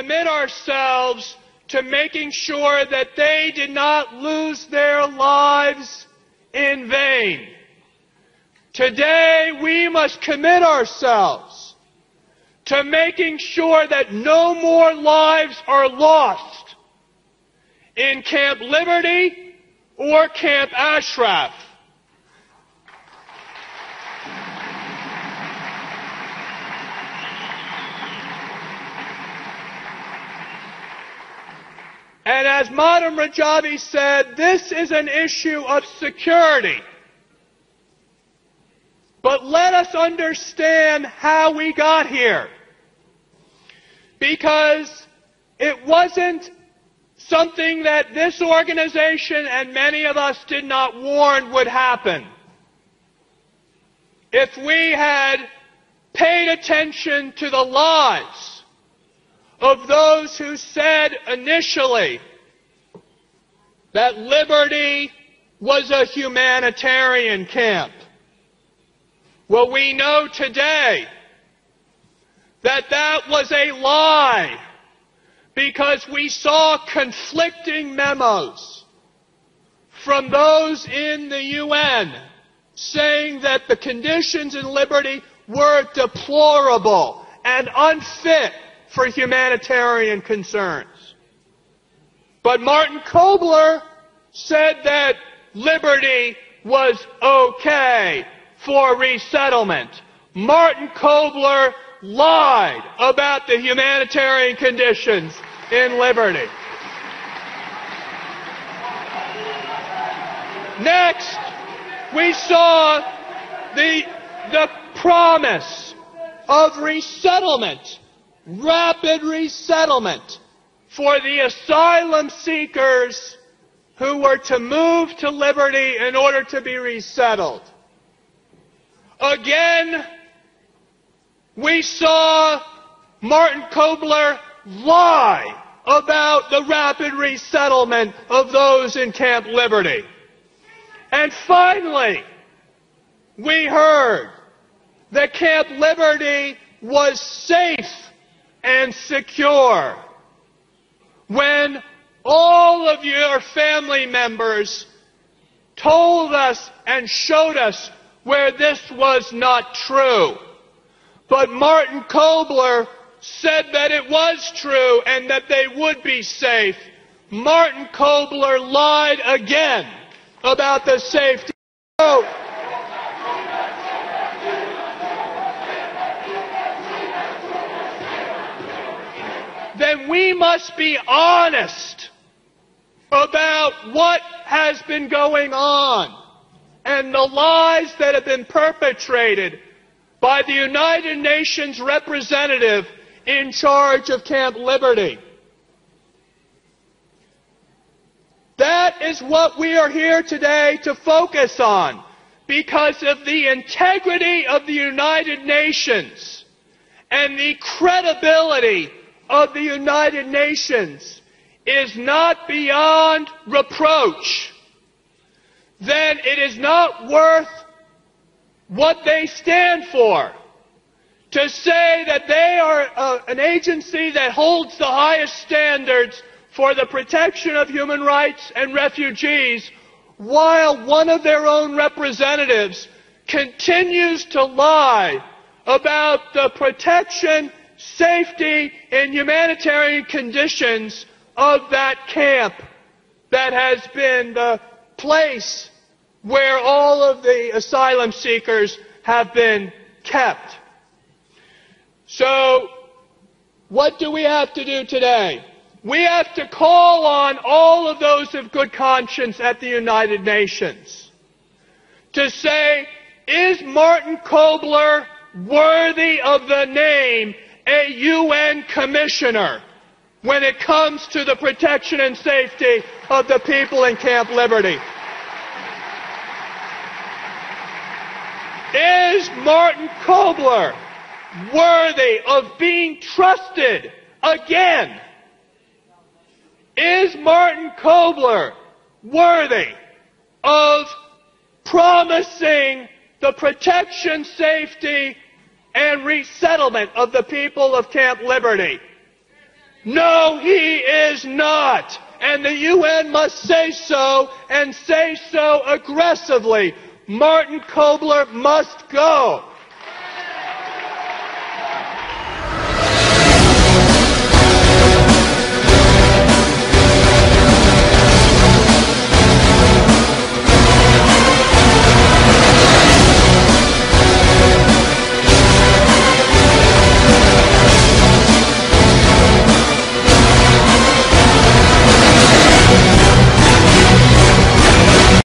commit ourselves to making sure that they did not lose their lives in vain. Today, we must commit ourselves to making sure that no more lives are lost in Camp Liberty or Camp Ashraf. And as Madam Rajavi said, this is an issue of security. But let us understand how we got here. Because it wasn't something that this organization and many of us did not warn would happen. If we had paid attention to the lies of those who said initially that Liberty was a humanitarian camp, well, we know today that that was a lie, because we saw conflicting memos from those in the UN saying that the conditions in Liberty were deplorable and unfit for humanitarian concerns. But Martin Kobler said that Liberty was okay for resettlement. Martin Kobler lied about the humanitarian conditions in Liberty. Next, we saw the promise of resettlement, rapid resettlement, for the asylum seekers who were to move to Liberty in order to be resettled. Again, we saw Martin Kobler lie about the rapid resettlement of those in Camp Liberty. And finally, we heard that Camp Liberty was safe and secure when all of your family members told us and showed us where this was not true. But Martin Kobler said that it was true and that they would be safe. Martin Kobler lied again about the safety. Then we must be honest about what has been going on and the lies that have been perpetrated by the United Nations representative in charge of Camp Liberty. That is what we are here today to focus on, because of the integrity of the United Nations and the credibility of the United Nations is not beyond reproach. Then it is not worth what they stand for to say that they are an agency that holds the highest standards for the protection of human rights and refugees, while one of their own representatives continues to lie about the protection, safety, and humanitarian conditions of that camp that has been the place where all of the asylum seekers have been kept. So, what do we have to do today? We have to call on all of those of good conscience at the United Nations to say, is Martin Kobler worthy of the name a UN commissioner when it comes to the protection and safety of the people in Camp Liberty? Is Martin Kobler worthy of being trusted again? Is Martin Kobler worthy of promising the protection, safety, and resettlement of the people of Camp Liberty? No, he is not. And the UN must say so, and say so aggressively. Martin Kobler must go.